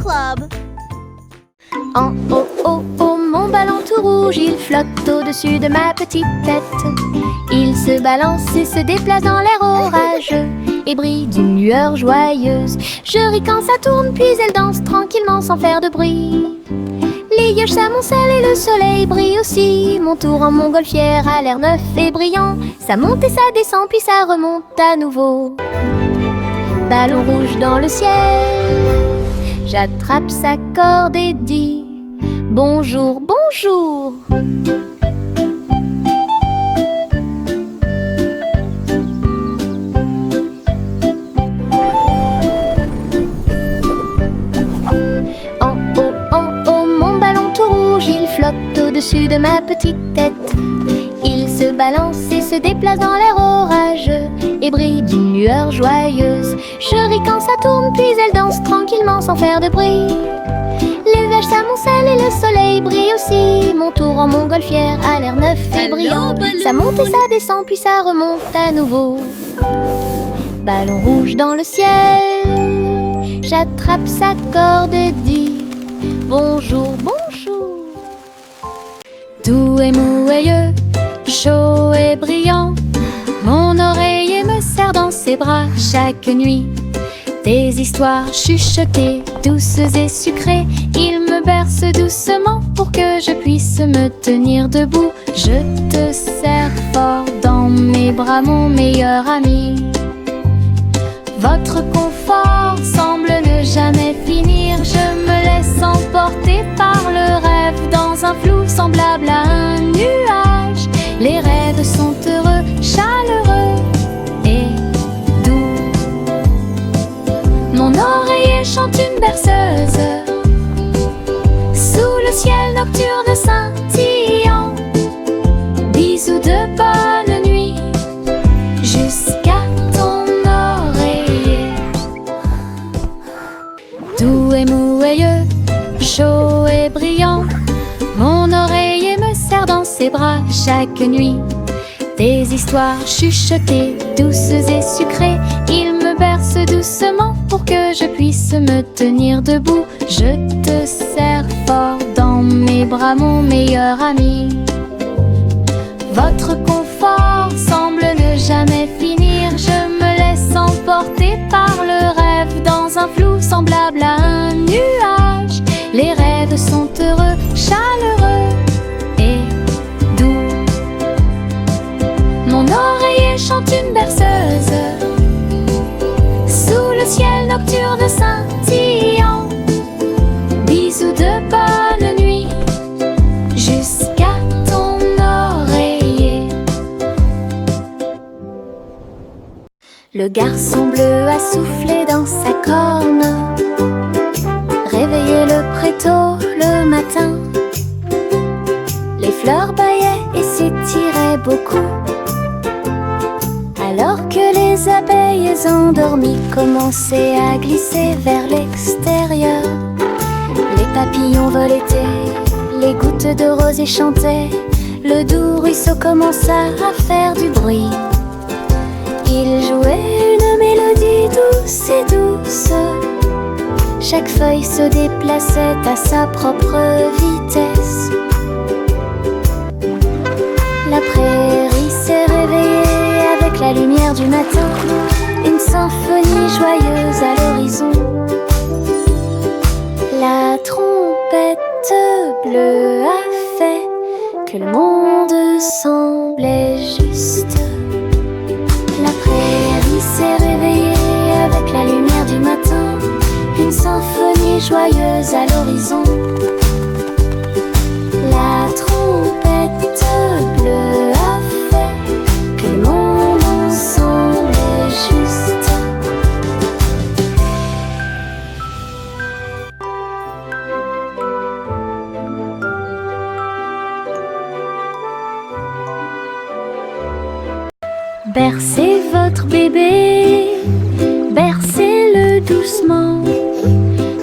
Club. En haut, oh, oh, mon ballon tout rouge, il flotte au-dessus de ma petite tête. Il se balance et se déplace dans l'air orageux et brille d'une lueur joyeuse. Je ris quand ça tourne, puis elle danse tranquillement sans faire de bruit. Les nuages s'amoncellent et le soleil brille aussi. Mon tour en montgolfière a l'air neuf et brillant. Ça monte et ça descend, puis ça remonte à nouveau. Ballon rouge dans le ciel, j'attrape sa corde et dis bonjour, bonjour. En haut, mon ballon tout rouge, il flotte au-dessus de ma petite tête. Il se balance et se déplace dans l'air orageux et brille d'une lueur joyeuse. Je ris quand ça tourne, puis elle danse tranquillement sans faire de bruit. Les nuages s'amoncellent et le soleil brille aussi. Mon tour en montgolfière a l'air neuf et brillant. Ça monte et ça descend, puis ça remonte à nouveau. Ballon rouge dans le ciel, j'attrape sa corde et dis bonjour, bonjour. Doux et moelleux, chaud et brillant, mon oreiller me serre dans ses bras chaque nuit. Des histoires chuchotées, douces et sucrées, il me berce doucement pour que je puisse me tenir debout. Je te serre fort dans mes bras, mon meilleur ami. Votre confort semble ne jamais finir. Je me laisse emporter par le rêve dans un flou semblable à un nuage. Les rêves sont heureux, chaleureux et doux. Mon oreiller chante une berceuse sous le ciel nocturne scintillant. Bisous de bonne nuit jusqu'à ton oreiller. Doux et moelleux, chaud et brillant, mon oreiller me serre dans ses bras chaque nuit. Des histoires chuchotées, douces et sucrées, il me berce doucement pour que je puisse me tenir debout. Je te serre fort dans mes bras, mon meilleur ami. Votre confort semble ne jamais finir. Je me laisse emporter par le rêve dans un flou semblable à un nuage. Les rêves sont heureux, chaleureux et doux. Mon oreiller chante une berceuse sous le ciel nocturne scintillant. Bisous de bonne nuit jusqu'à ton oreiller. Le garçon bleu a soufflé dans sa corne, réveillé le prétôt le matin. Les fleurs bâillaient et s'étiraient beaucoup, alors que les abeilles endormies commençaient à glisser vers l'extérieur. Les papillons voletaient, les gouttes de rosée chantaient, le doux ruisseau commença à faire du bruit. Il jouait une mélodie douce et douce, chaque feuille se déplaçait à sa propre vitesse. La prairie s'est réveillée avec la lumière du matin, une symphonie joyeuse à l'horizon. La trompette bleue a fait que le monde semblait juste. La prairie s'est réveillée avec la lumière du matin, une symphonie joyeuse à l'horizon. La trompette bleue a fait que le monde semblait juste. Bercez votre bébé, bercez-le doucement.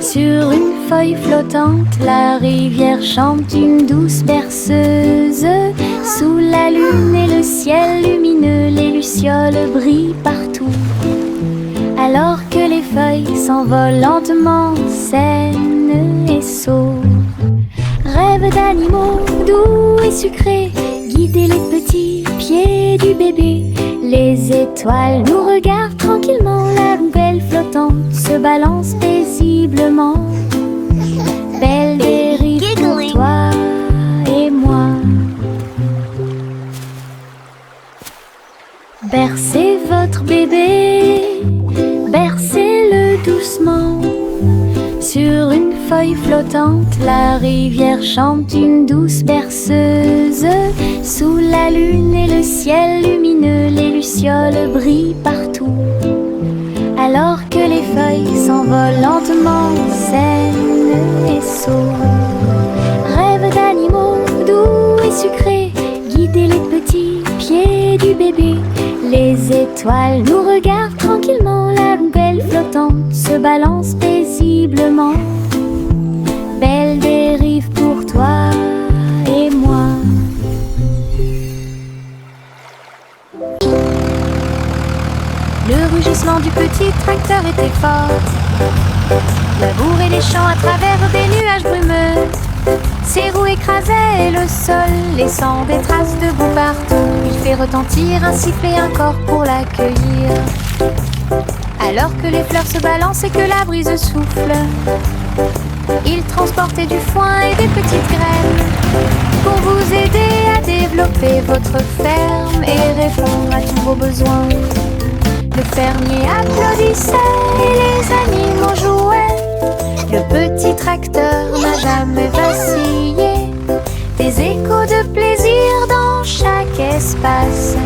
Sur une feuille flottante, la rivière chante une douce berceuse. Sous la lune et le ciel lumineux, les lucioles brillent partout, alors que les feuilles feuilles s'envolent lentement, saines et sauves. Rêve d'animaux doux et sucrés, guider les petits pieds du bébé. Les étoiles nous regardent tranquillement, la poubelle flottante se balance paisiblement. Belle dérive pour toi et moi. Bercez votre bébé, bercez-le doucement. Sur une feuille flottante, la rivière chante une douce berceuse. Sous la lune et le ciel lumineux, les lucioles brillent partout. Alors que les feuilles s'envolent lentement, saines et sauves. Rêve d'animaux doux et sucrés, guider les petits pieds du bébé. Les étoiles nous regardent tranquillement, la poubelle flottante se balance paisiblement. Belle dérive pour toi et moi. Le rugissement du petit tracteur était fort. Labourer les champs à travers des nuages brumeux. Ses roues écrasaient le sol, laissant des traces de boue partout. Il fait retentir un sifflet, un corps pour l'accueillir. Alors que les fleurs se balancent et que la brise souffle, il transportait du foin et des petites graines pour vous aider à développer votre ferme et répondre à tous vos besoins. Le fermier applaudissait et les animaux jouaient. Le petit tracteur n'a jamais vacillé. Des échos de plaisir dans chaque espace.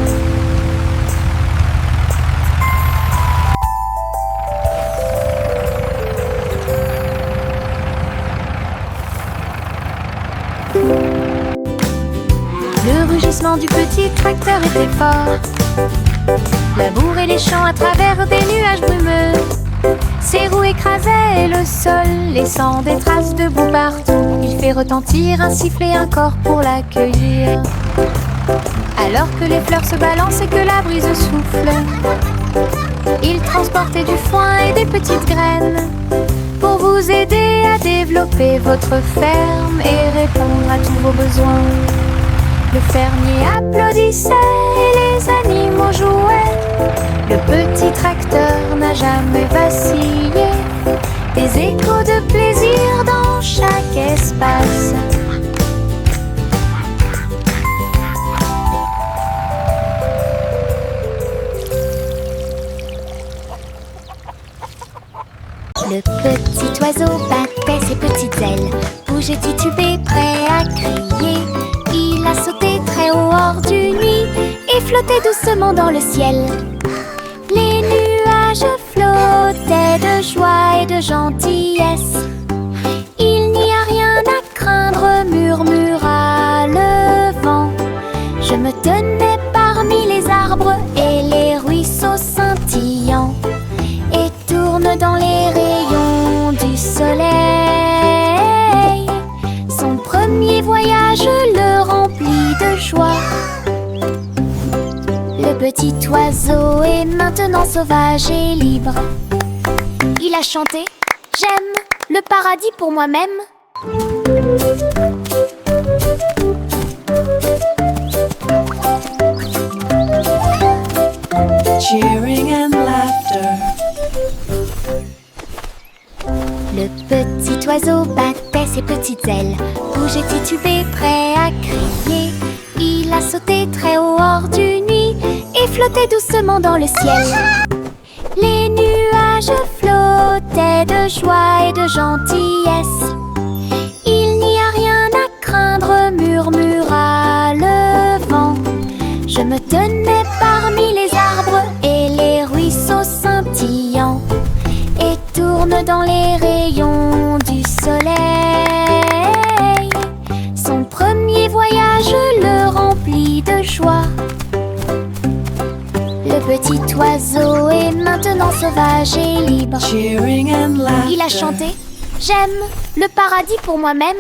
Le rugissement du petit tracteur était fort. Labourer les champs à travers des nuages brumeux. Ses roues écrasaient le sol, laissant des traces de boue partout. Il fait retentir un sifflet, un corps pour l'accueillir. Alors que les fleurs se balancent et que la brise souffle, il transportait du foin et des petites graines pour vous aider à développer votre ferme et répondre à tous vos besoins. Le fermier applaudissait et les animaux jouaient. Le petit tracteur n'a jamais vacillé. Des échos de plaisir dans chaque espace. Le petit oiseau battait ses petites ailes, bougeait titubé, prêt à crier. Il a sauté très haut hors du nid et flottait doucement dans le ciel. Les nuages flottaient de joie et de gentillesse. Il n'y a rien à craindre, murmura le vent. Je me tenais parmi les arbres et les ruisseaux scintillants, et tourne dans les rayons du soleil. Son premier voyage le remplit de joie. Le petit oiseau est maintenant sauvage et libre. Il a chanté « J'aime le paradis pour moi-même ». Cheering and laughter. Le petit oiseau battait ses petites ailes, bougeait titubé, prêt à crier. Il a sauté très haut hors du nid et flottait doucement dans le ciel. Les nuages flottaient de joie et de gentillesse. Il n'y a rien à craindre, murmura le vent. Je me tenais parmi les arbres et les ruisseaux scintillants, et tourne dans les rayons du soleil. Son premier voyage le remplit de joie. Le petit oiseau est maintenant sauvage et libre. Cheering and laughter. Il a chanté « J'aime le paradis pour moi-même ».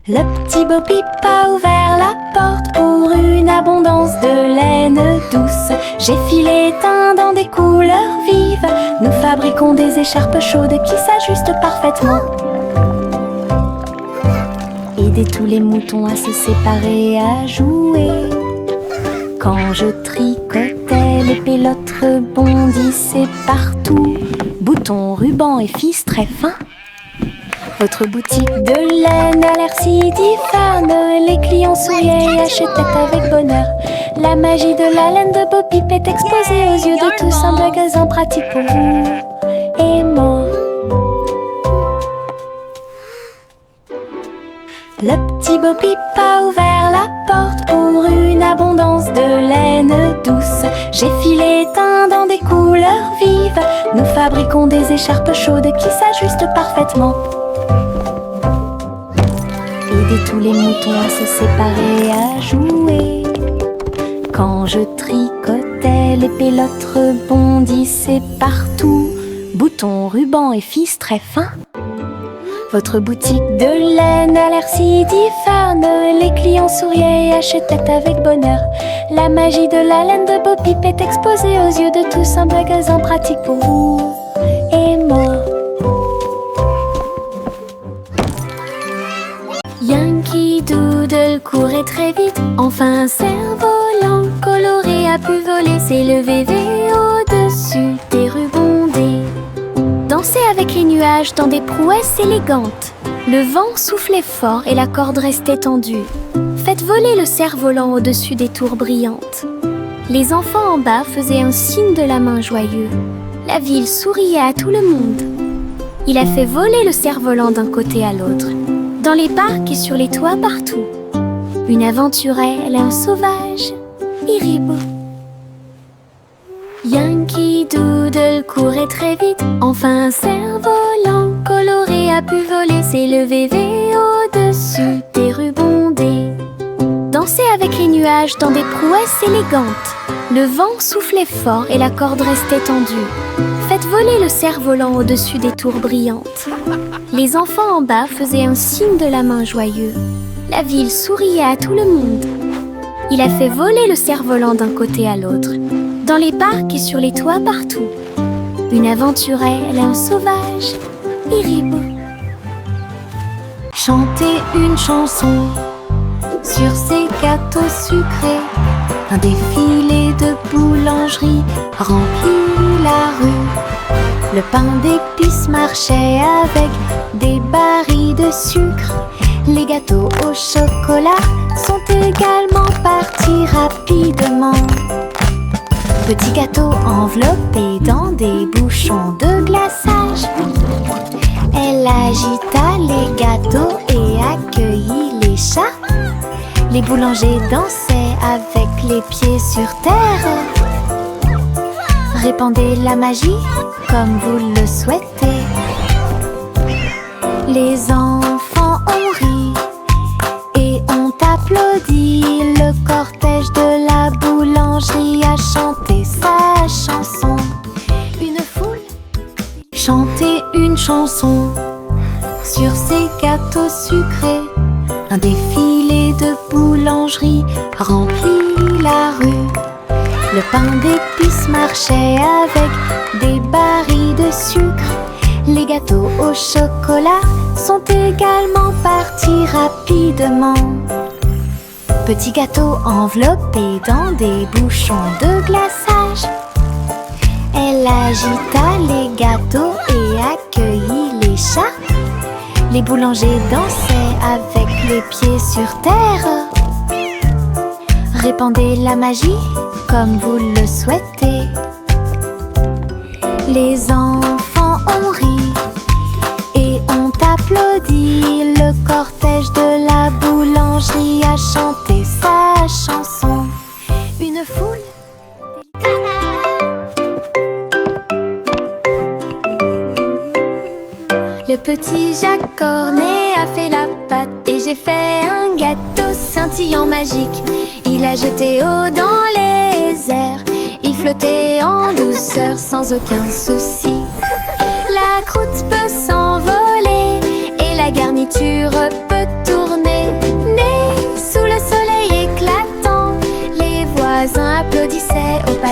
Le petit Bo Peep a ouvert la porte pour une abondance de laine douce. J'ai filé teint dans des couleurs vives. Nous fabriquons des écharpes chaudes qui s'ajustent parfaitement. Aidez tous les moutons à se séparer, à jouer. Quand je tricotais, les pélotes rebondissaient partout. Boutons, rubans et fils très fins. Votre boutique de laine a l'air si diphane. Les clients souriaient et achetaient avec bonheur. La magie de la laine de Bo Peep est exposée aux yeux de tous. Un magasin pratique pour vous et moi. Le petit Bo Peep a ouvert la porte pour une abondance de laine douce. J'ai filé teint dans des couleurs vives. Nous fabriquons des écharpes chaudes qui s'ajustent parfaitement. Aidez tous les moutons à se séparer, à jouer. Quand je tricotais, les pélotes rebondissaient partout. Boutons, rubans et fils très fins. Votre boutique de laine a l'air si diphane. Les clients souriaient et achetaient avec bonheur. La magie de la laine de Bo Peep est exposée aux yeux de tous. Un magasin pratique pour vous et moi. Yankee Doodle courait très vite. Enfin un cerf-volant coloré a pu voler. S'élever au-dessus des rubondés. Danser avec les nuages dans des prouesses élégantes. Le vent soufflait fort et la corde restait tendue. Faites voler le cerf-volant au-dessus des tours brillantes. Les enfants en bas faisaient un signe de la main joyeux. La ville souriait à tout le monde. Il a fait voler le cerf-volant d'un côté à l'autre, dans les parcs et sur les toits partout. Une aventurelle, un sauvage, Iribou. Yankee Doodle courait très vite. Enfin un cerf-volant coloré a pu voler. S'élever au-dessus des rubondés. Danser avec les nuages dans des prouesses élégantes. Le vent soufflait fort et la corde restait tendue. Faites voler le cerf-volant au-dessus des tours brillantes. Les enfants en bas faisaient un signe de la main joyeux. La ville souriait à tout le monde. Il a fait voler le cerf-volant d'un côté à l'autre, dans les parcs et sur les toits partout. Une aventurelle, un sauvage, Iribou. Chanter une chanson sur ces gâteaux sucrés. Un défilé de boulangerie remplit la rue. Le pain d'épices marchait avec des barils de sucre. Les gâteaux au chocolat sont également partis rapidement. Petits gâteaux enveloppés dans des bouchons de glaçage. Elle agita les gâteaux et accueillit les chats. Les boulangers dansaient avec les pieds sur terre. Répandez la magie comme vous le souhaitez. Les enfants ont ri et ont applaudi. Le cortège de la boulangerie a chanté sa chanson. Une foule chantait une chanson sur ces gâteaux sucrés. Un défilé de boulangerie remplit la rue. Le pain d'épices marchait avec des barils de sucre. Les gâteaux au chocolat sont également partis rapidement. Petits gâteaux enveloppés dans des bouchons de glaçage. Elle agita les gâteaux et accueillit les chats. Les boulangers dansaient avec les pieds sur terre. Répandez la magie comme vous le souhaitez. Les enfants ont ri et ont applaudi. Le cortège de la boulangerie a chanté sa chanson. Une foule. Le petit Jacques Cornet a fait la pâte et j'ai fait un gâteau scintillant magique. Il a jeté haut dans les airs, il flottait en douceur sans aucun souci. La croûte peut s'envoler et la garniture peut tourner.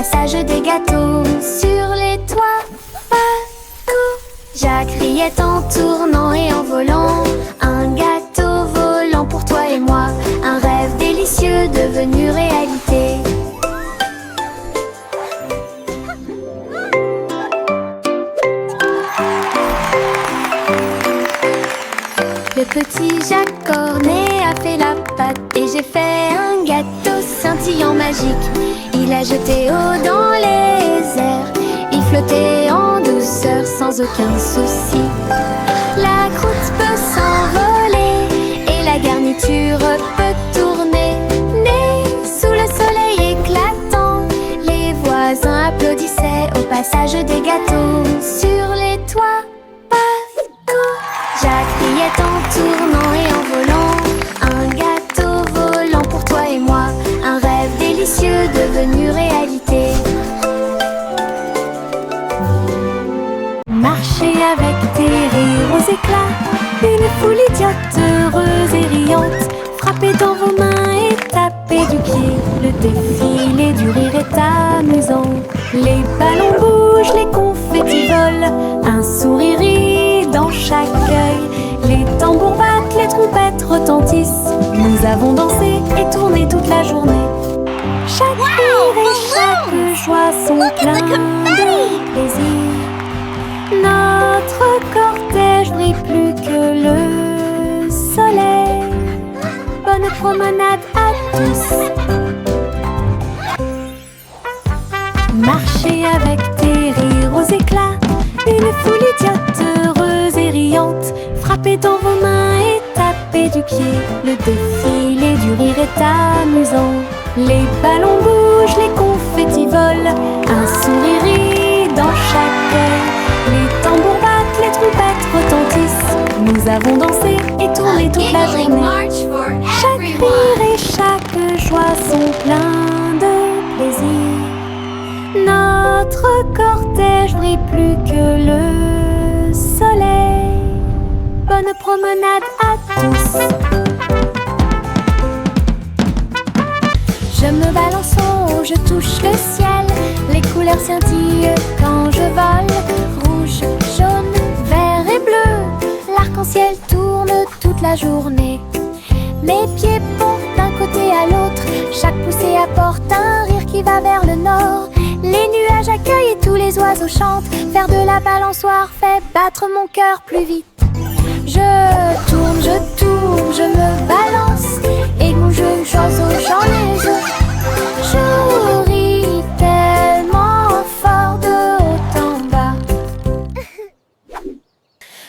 passage des gâteaux. Sur les toits, partout, Jacques riait en tournant et en volant. Un gâteau volant pour toi et moi, un rêve délicieux devenu réalité. Le petit Jacques Cornet a fait la pâte et j'ai fait un gâteau scintillant magique. Il a jeté eau dans les airs, il flottait en douceur sans aucun souci. La croûte peut s'envoler et la garniture peut tourner. Né sous le soleil éclatant, les voisins applaudissaient au passage des gâteaux. Sur les toits, partout, Jacques riait en tournant et en volant. Un gâteau volant pour toi et moi, un rêve délicieux devenu réalité. Marchez avec tes rires aux éclats, une foule idiote, heureuse et riante. Frappez dans vos mains et tapez du pied, le défilé du rire est amusant. Les ballons bougent, les confettis volent, un sourire rit dans chaque œil. Les tambours battent, les trompettes retentissent. Nous avons dansé et tourné toute la journée. Chaque rire et chaque joie sont pleins de plaisir. Notre cortège brille plus que le soleil. Bonne promenade à tous. Marchez avec tes rires aux éclats, une foule idiote, heureuse et riante. Frappez dans vos mains et tapez du pied, le défilé du rire est amusant. Les ballons bougent, les confettis volent, un sourire rit dans chaque œil. Les tambours battent, les trompettes retentissent. Nous avons dansé et tourné toute la journée. Chaque rire et chaque joie sont pleins de plaisir. Notre cortège brille plus que le soleil. Bonne promenade à tous. Je me balance en haut, je touche le ciel. Les couleurs scintillent quand je vole. Rouge, jaune, vert et bleu. L'arc-en-ciel tourne toute la journée. Mes pieds portent d'un côté à l'autre. Chaque poussée apporte un rire qui va vers le nord. Les nuages accueillent et tous les oiseaux chantent. Faire de la balançoire fait battre mon cœur plus vite. Je tourne, je me balance. Et mon jeu oiseau, j'en les œufs. Je ris tellement fort de haut en bas.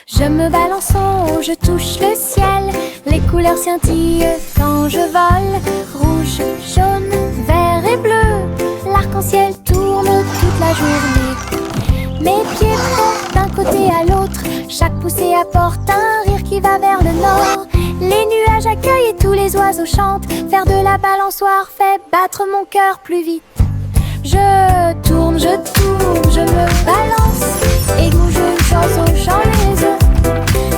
Je me balance en haut, je touche le ciel. Les couleurs scintillent quand je vole. Rouge, jaune, vert et bleu. L'arc-en-ciel tourne toute la journée. Mes pieds portent d'un côté à l'autre. Chaque poussée apporte un rire qui va vers le nord. Les nuages accueillent et tous les oiseaux chantent. Faire de la balançoire fait battre mon cœur plus vite. Je tourne, je me balance. Et bouge oiseau, j'en les œufs.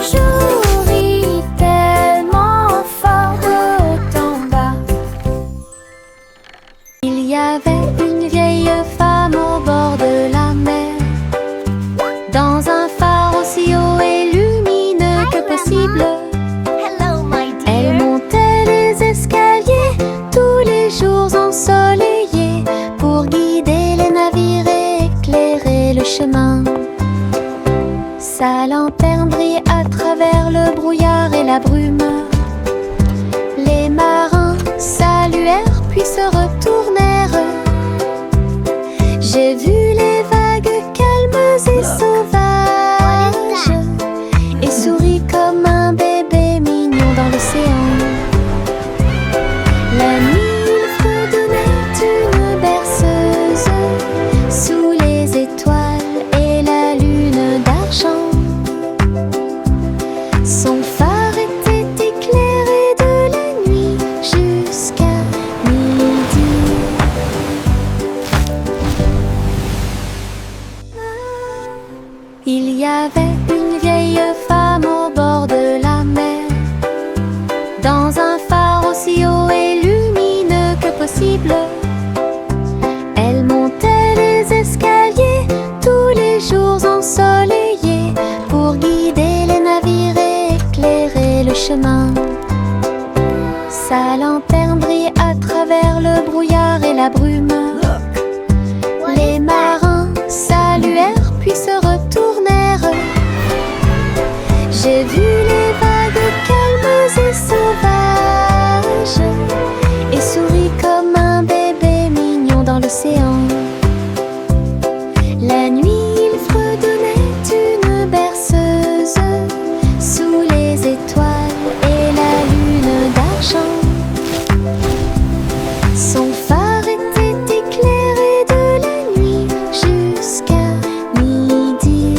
Je ris tellement fort de haut en bas. Il y avait une vieille femme au bord de la mer, dans un phare aussi haut et lumineux que possible. Elle montait les escaliers tous les jours ensoleillés pour guider les navires et éclairer le chemin. Sa lanterne brillait à travers le brouillard et la brume. Les marins saluèrent puis se retournèrent. J'ai vu les vagues calmes et sauvages et souris comme un bébé mignon dans l'océan. La nuit fredonnait une berceuse sous les étoiles et la lune d'argent. Son phare était Sa lanterne brille à travers le brouillard et la brume. Les marins saluèrent puis se retournèrent. J'ai vu les vagues calmes et sauvages et souris comme un bébé mignon dans l'océan. La nuit, il fredonnait une berceuse sous les étoiles et la lune d'argent. Son phare était éclairé de la nuit jusqu'à midi.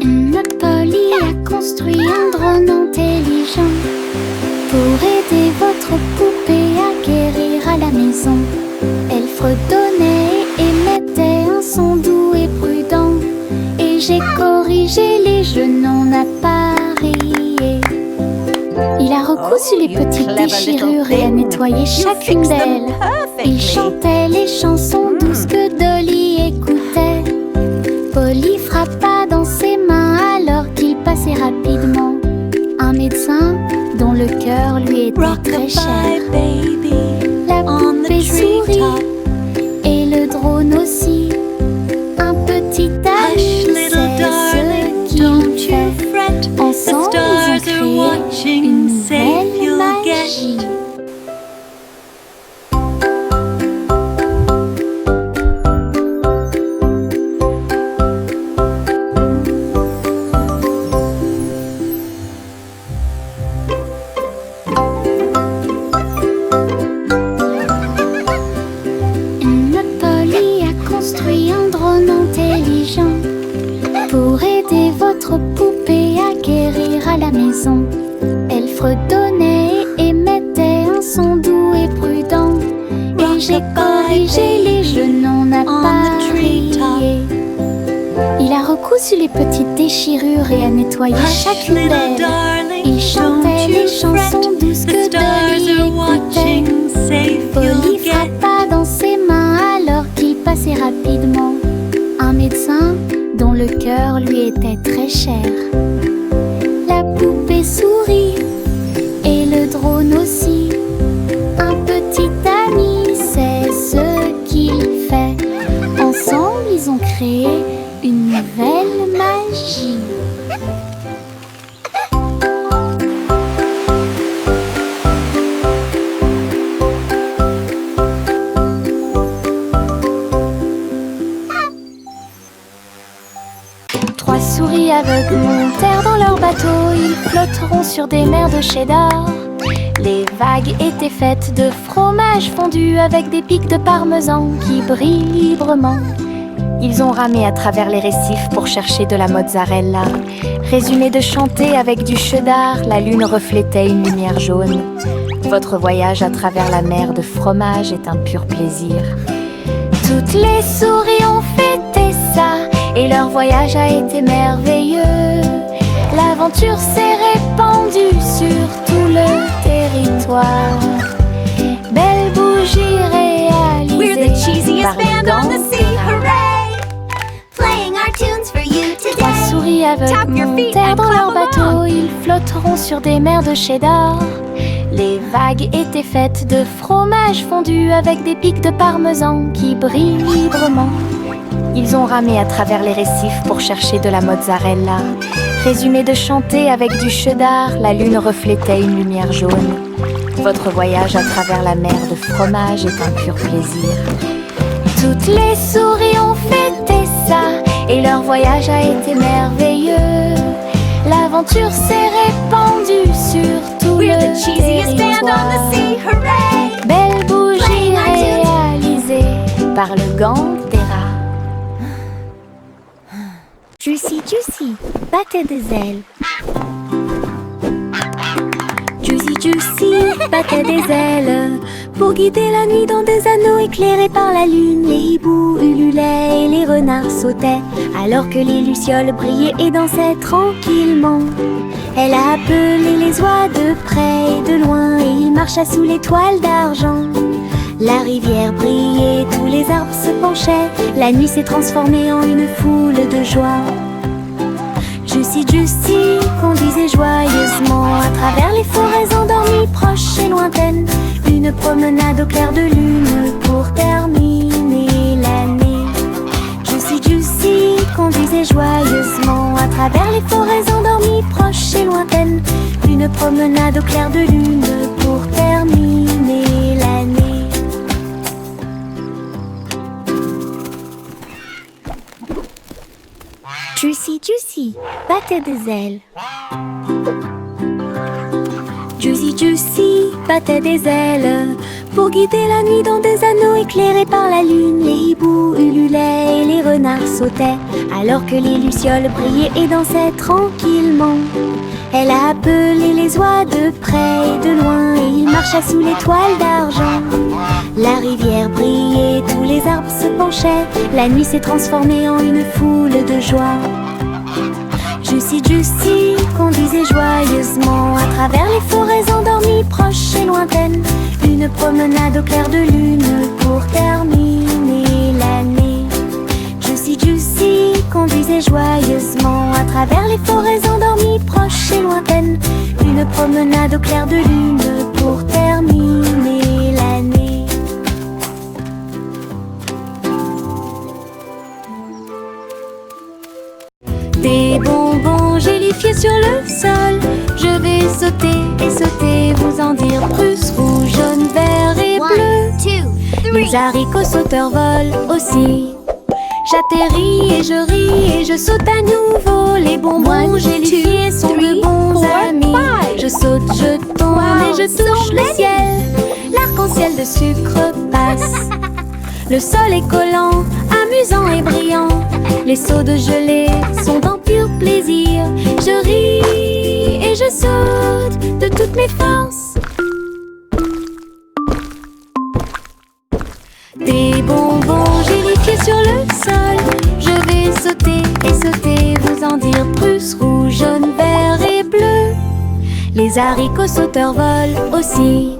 Notre Polly a construit un drone intelligent pour aider votre poupée à guérir à la maison. Elle fredonnait et émettait un son doux et prudent. Et j'ai corrigé les jeux non appareillés. Il a recousu les petites déchirures et a nettoyé chacune d'elles. Il chantait les chansons douces que Dolly écoutait. Polly frappa dans ses mains alors qu'il passait rapidement. Un médecin dont le cœur lui était très cher. La poupée sourit et le drone aussi. Un petit ami, c'est ce qu'il fait. Ensemble, ils ont créé une belle magie. Notre Polly a construit un drone intelligent pour aider votre poupée à guérir à la maison. Elle fredonnait et émettait un son doux et prudent. Et j'ai corrigé les jeux non appareillés. Il a recousu les petites déchirures et a nettoyé chacune d'elles. Il chantait les chansons douces que Dolly écoutait. Polly frappa dans ses mains alors qu'il passait rapidement. Un médecin dont le cœur lui était très cher. La poupée sourit et le drone aussi. Un petit ami, c'est ce qu'il fait. Ensemble, ils ont créé une nouvelle magie. Trois souris aveugles montèrent dans leur bateau. Ils flotteront sur des mers de cheddar. Les vagues étaient faites de fromage fondu avec des pics de parmesan qui brillent librement. Ils ont ramé à travers les récifs pour chercher de la mozzarella. Résumé de chanter avec du cheddar, la lune reflétait une lumière jaune. Votre voyage à travers la mer de fromage est un pur plaisir. Toutes les souris ont fêté ça et leur voyage a été merveilleux. L'aventure s'est répandue sur tout le territoire. Belle bougie réalisée. We're the cheesiest par le band on the sea, Gandera. hooray! Playing our tunes for you Trois today. souris aveugles Tap your feet montèrent and dans leur clap bateau. along. Ils flotteront sur des mers de cheddar. Les vagues étaient faites de fromage fondu avec des pics de parmesan qui brillent librement. Ils ont ramé à travers les récifs pour chercher de la mozzarella. Résumé de chanter avec du cheddar, la lune reflétait une lumière jaune. Votre voyage à travers la mer de fromage est un pur plaisir. Toutes les souris ont fêté ça et leur voyage a été merveilleux. L'aventure s'est répandue sur tout We're le the cheesiest band on territoire. the sea, hooray! Belle bougie Playing our tunes. réalisée par le Gandera. Juicy, Juicy, battez des ailes. Juicy, Juicy, battez des ailes. Pour guider la nuit dans des anneaux éclairés par la lune. Les hiboux ululaient et les renards sautaient, alors que les lucioles brillaient et dansaient tranquillement. Elle a appelé les oies de près et de loin, et il marcha sous l'étoile d'argent. La rivière brillait, tous les les arbres se penchaient. La nuit s'est transformée en une foule de joie. Juicy Juicy conduisait joyeusement à travers les forêts endormies, proches et lointaines. Une promenade au clair de lune pour terminer l'année. Juicy Juicy conduisait joyeusement à travers les forêts endormies, proches et lointaines. Une promenade au clair de lune pour terminer l'année. Juicy Juicy battait des ailes. Juicy Juicy battait des ailes pour guider la nuit dans des anneaux éclairés par la lune. Les hiboux ululaient et les renards sautaient alors que les lucioles brillaient et dansaient tranquillement. Elle a appelé les oies de près et de loin et il marcha sous l'étoile d'argent. La rivière brillait, tous les arbres se penchaient. La nuit s'est transformée en une foule de joie. Juicy Juicy conduisait joyeusement à travers les forêts endormies, proches et lointaines. Une promenade au clair de lune pour terminer l'année. Juicy Juicy conduisait joyeusement à travers les forêts endormies, proches et lointaines. Une promenade au clair de lune pour terminer l'année. Des bonbons gélifiés sur le sol. Je vais sauter et sauter, vous en dire plus. Rouge, jaune, vert et bleu. Les haricots sauteurs volent aussi. J'atterris et je ris et je saute à nouveau. Les bonbons gélifiés sont de bons amis. Je saute, je tombe et je touche le ciel. L'arc-en-ciel de sucre passe. Le sol est collant, amusant et brillant. Les seaux de gelée sont en pur plaisir. Je ris et je saute de toutes mes forces. Des bonbons gélifiés sur le sol. Je vais sauter et sauter, vous en dire plus. Rouge, jaune, vert et bleu. Les haricots sauteurs volent aussi.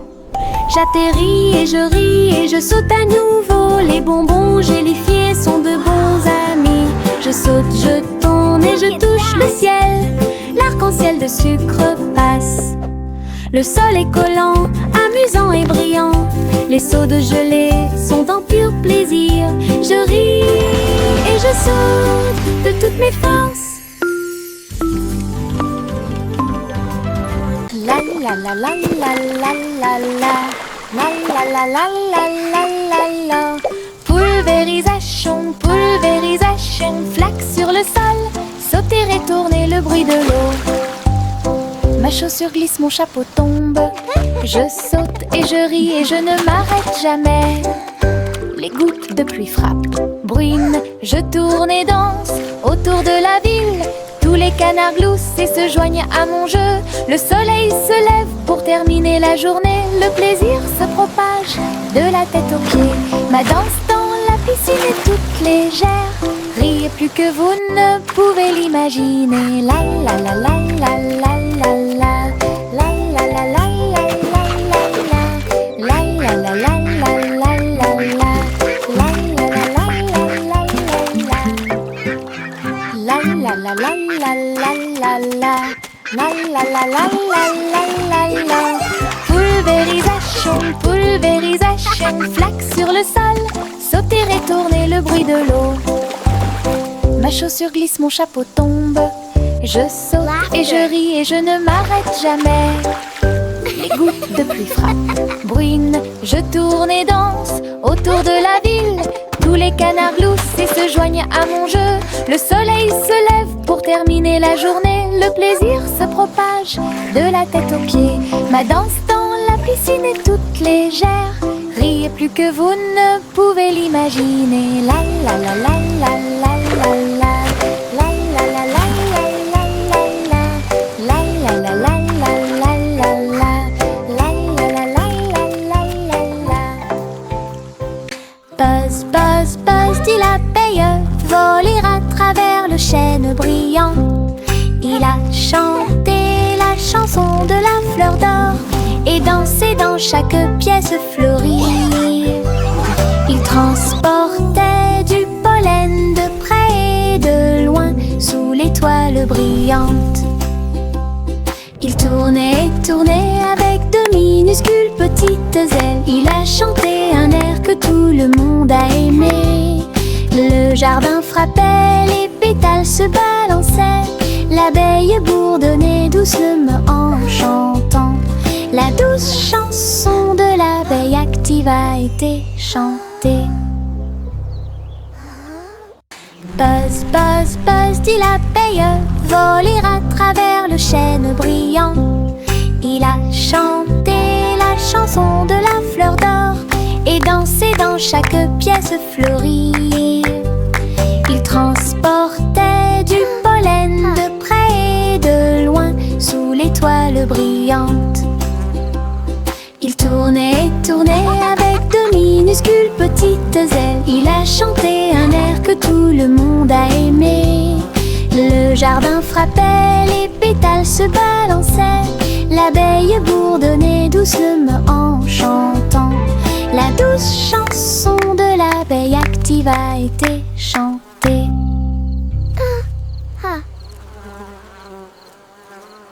J'atterris et je ris et je saute à nouveau. Les bonbons gélifiés sont de bons amis. Je saute, je tourne et je touche le ciel. L'arc-en-ciel de sucre passe. Le sol est collant, amusant et brillant. Les seaux de gelée sont en pur plaisir. Je ris et je saute de toutes mes forces. La la la la la la la la. La la la la la la la la. Pulvérisation, pulvérisation. Flaque sur le sol, sauter et tourner le bruit de l'eau. Ma chaussure glisse, mon chapeau tombe. Je saute et je ris et je ne m'arrête jamais. Les gouttes de pluie frappent, bruinent. Je tourne et danse autour de la ville. Tous les canards gloussent et se joignent à mon jeu. Le soleil se lève pour terminer la journée. Le plaisir se propage de la tête aux pieds. Ma danse dans la piscine est toute légère. Riez plus que vous ne pouvez l'imaginer. La la la la la la la la. La la la la la la la. La la la la la la la la. La la la la la la la. La la la la la la la. La la la la la la la. Pulvérisation, pulvérisation. Flaque sur le sol, sauter et tourner le bruit de l'eau. Ma chaussure glisse, mon chapeau tombe. Je saute et je ris et je ne m'arrête jamais. Les gouttes de pluie frappent, bruinent. Je tourne et danse autour de la ville. Tous les canards gloussent et se joignent à mon jeu. Le soleil se lève pour terminer la journée. Le plaisir se propage de la tête aux pieds. Ma danse dans la piscine est toute légère. Riez plus que vous ne pouvez l'imaginer. La la la la la la la la. La la la la la la la la. La la la la la la la la. La la la la la la la. Buzz, buzz, buzz, dit l'abeille, voler à travers le chêne brillant. Il a chanté la chanson de la fleur d'or et dansé dans chaque pièce fleurie. Il transporte tournait et tournait avec de minuscules petites ailes. Il a chanté un air que tout le monde a aimé. Le jardin frappait, les pétales se balançaient. L'abeille bourdonnait doucement en chantant. La douce chanson de l'abeille active a été chantée. Buzz, buzz, buzz, dit l'abeille, voler à travers le chêne brillant. Il a chanté la chanson de la fleur d'or et dansé dans chaque pièce fleurie. Il transportait du pollen de près et de loin sous l'étoile brillante. Il tournait et tournait avec de minuscules petites ailes. Il a chanté un air que tout le monde a aimé. Le jardin frappait, les pétales se balançaient. L'abeille bourdonnait doucement en chantant. La douce chanson de l'abeille active a été